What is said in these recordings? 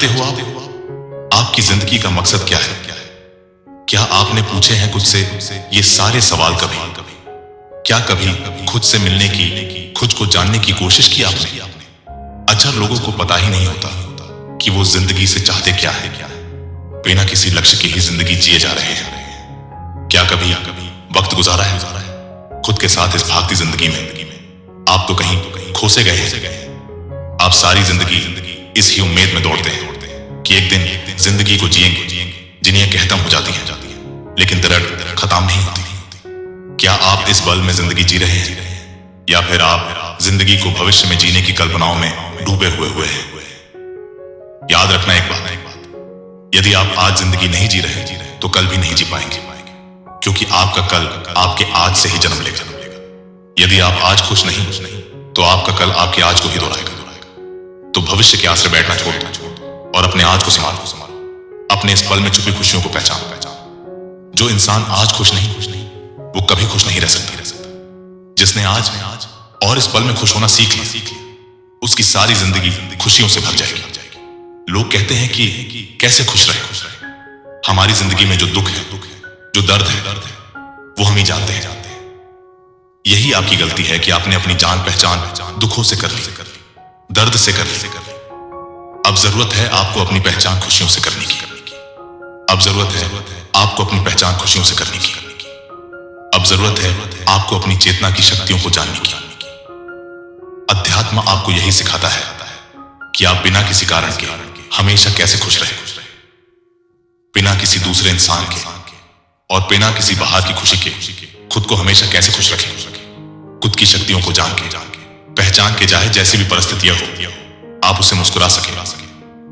जानते हो आपकी जिंदगी का मकसद क्या है? क्या आपने पूछे हैं खुद से ये सारे सवाल कभी? क्या कभी खुद से मिलने की, खुद को जानने की कोशिश की आपने? अक्सर लोगों को पता ही नहीं होता कि वो जिंदगी से चाहते क्या है। बिना किसी लक्ष्य की ही जिंदगी जिए जा रहे हैं। क्या कभी वक्त गुजारा है खुद के साथ इस भागती जिंदगी में? आप तो कहीं खो से गए हैं। आप सारी जिंदगी इस ही उम्मीद में दौड़ते हैं कि एक दिन जिंदगी को जिएंगे, जिन्हें खत्म हो जाती है, लेकिन दर्द खत्म नहीं होती। क्या आप इस बल में जिंदगी जी रहे हैं, या फिर आप जिंदगी को भविष्य में जीने की कल्पनाओं में डूबे हुए हैं? याद रखना एक बात, यदि आप आज जिंदगी नहीं जी रहे तो कल भी नहीं जी पाएंगे, क्योंकि आपका कल आपके आज से ही जन्म लेगा। यदि आप आज खुश नहीं तो आपका कल आपके आज को ही दोहराएगा। तो भविष्य के आसरे बैठना छोड़ दो और अपने आज को संभालो। अपने इस पल में छुपी खुशियों को पहचानो। जो इंसान आज खुश नहीं वो कभी खुश नहीं रह सकता। जिसने आज और इस पल में खुश होना सीख लिया, उसकी सारी जिंदगी खुशियों से भर जाएगी। लोग कहते हैं कि कैसे खुश रहे। हमारी जिंदगी में जो दुख है, जो दर्द है, वो हम ही जानते हैं। यही आपकी गलती है कि आपने अपनी जान पहचान दुखों से कर ली, दर्द से कर ली। अब जरूरत है आपको अपनी पहचान खुशियों से करने की। अब जरूरत है आपको अपनी पहचान खुशियों से करने की। अब जरूरत है आपको अपनी चेतना की शक्तियों को जानने की। अध्यात्म आपको यही सिखाता है कि आप बिना किसी कारण के हमेशा कैसे खुश रहे, बिना किसी दूसरे इंसान के और बिना किसी बाहर की खुशी के खुद को हमेशा कैसे खुश रखें। खुद की शक्तियों को जान के पहचान के, चाहे जैसी भी परिस्थितियां हो, आप उसे मुस्कुरा सके,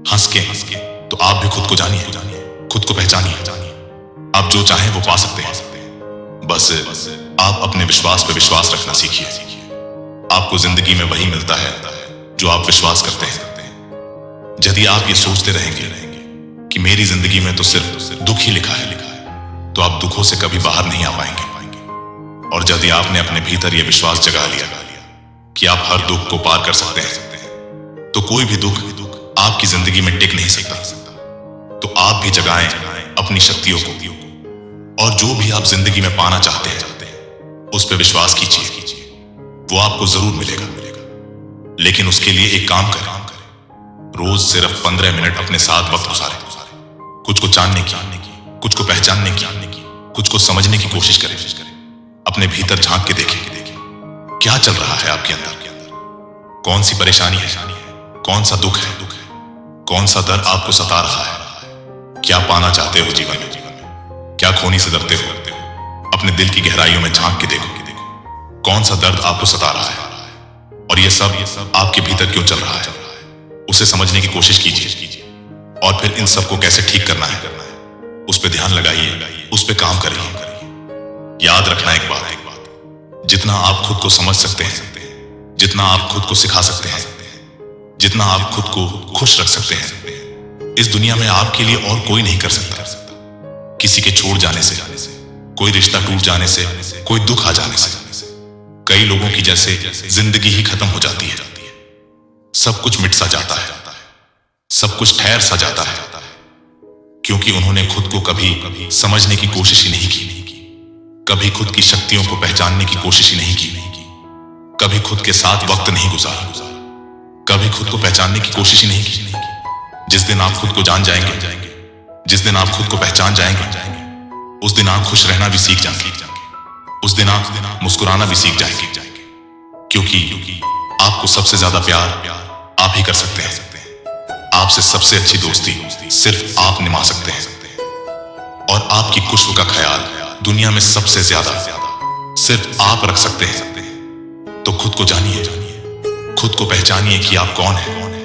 हंस के। तो आप भी खुद को जानिए, खुद को पहचानिए। आप जो चाहें वो पा सकते हैं। बस आप अपने विश्वास पे विश्वास रखना सीखिए। आपको जिंदगी में वही मिलता है जो आप विश्वास करते हैं। यदि आप ये सोचते रहेंगे कि मेरी जिंदगी में तो सिर्फ दुख ही लिखा है, तो आप दुखों से कभी बाहर नहीं आ पाएंगे। और यदि आपने अपने भीतर यह विश्वास जगा लिया कि आप हर दुख को पार कर सकते हैं, तो कोई भी दुख आपकी जिंदगी में टिक नहीं सकता। तो आप भी जगाएं अपनी शक्तियों को, और जो भी आप जिंदगी में पाना चाहते हैं उस पर विश्वास कीजिए। वो आपको जरूर मिलेगा। लेकिन उसके लिए एक काम करें, रोज सिर्फ 15 मिनट अपने साथ वक्त गुजारें। कुछ को जानने की, कुछ को पहचानने की, कुछ को समझने की कोशिश करें। अपने भीतर झांक के देखें क्या चल रहा है आपके अंदर। कौन सी परेशानी है, कौन सा दुख है, कौन सा दर्द आपको सता रहा है। क्या पाना चाहते हो जीवन में, क्या खोने से डरते हो। अपने दिल की गहराइयों में झांक के देखो कौन सा दर्द आपको सता रहा है, और ये सब आपके भीतर क्यों चल रहा है। उसे समझने की कोशिश कीजिए, और फिर इन सब को कैसे ठीक करना है उस पर ध्यान लगाइए, उस पर काम करिए। याद रखना एक बात, जितना आप खुद को समझ सकते हैं, जितना आप खुद को सिखा सकते हैं, जितना आप खुद को खुश रख सकते हैं, इस दुनिया में आपके लिए और कोई नहीं कर सकता। किसी के छोड़ जाने से, कोई रिश्ता टूट जाने से, कोई दुख आ जाने से, कई लोगों की जैसे जिंदगी ही खत्म हो जाती है। सब कुछ मिट सा जाता है, सब कुछ ठहर सा जाता है, क्योंकि उन्होंने खुद को कभी समझने की कोशिश ही नहीं की, कभी खुद की शक्तियों को पहचानने की कोशिश ही नहीं की, कभी खुद के साथ वक्त नहीं गुजारा, कभी खुद को पहचानने की कोशिश ही नहीं की। जिस दिन आप खुद को जान जाएंगे, जिस दिन आप खुद को पहचान जाएंगे, उस दिन आप खुश रहना भी सीख जाएंगे। उस दिन आप मुस्कुराना भी सीख जाएंगे, क्योंकि आपको सबसे ज्यादा प्यार आप ही कर सकते हैं। आपसे सबसे अच्छी दोस्ती सिर्फ आप निभा सकते हैं, और आपकी खुशबू का ख्याल दुनिया में सबसे ज्यादा सिर्फ आप रख सकते हैं। तो खुद को जानिए, खुद को पहचानिए कि आप कौन हैं,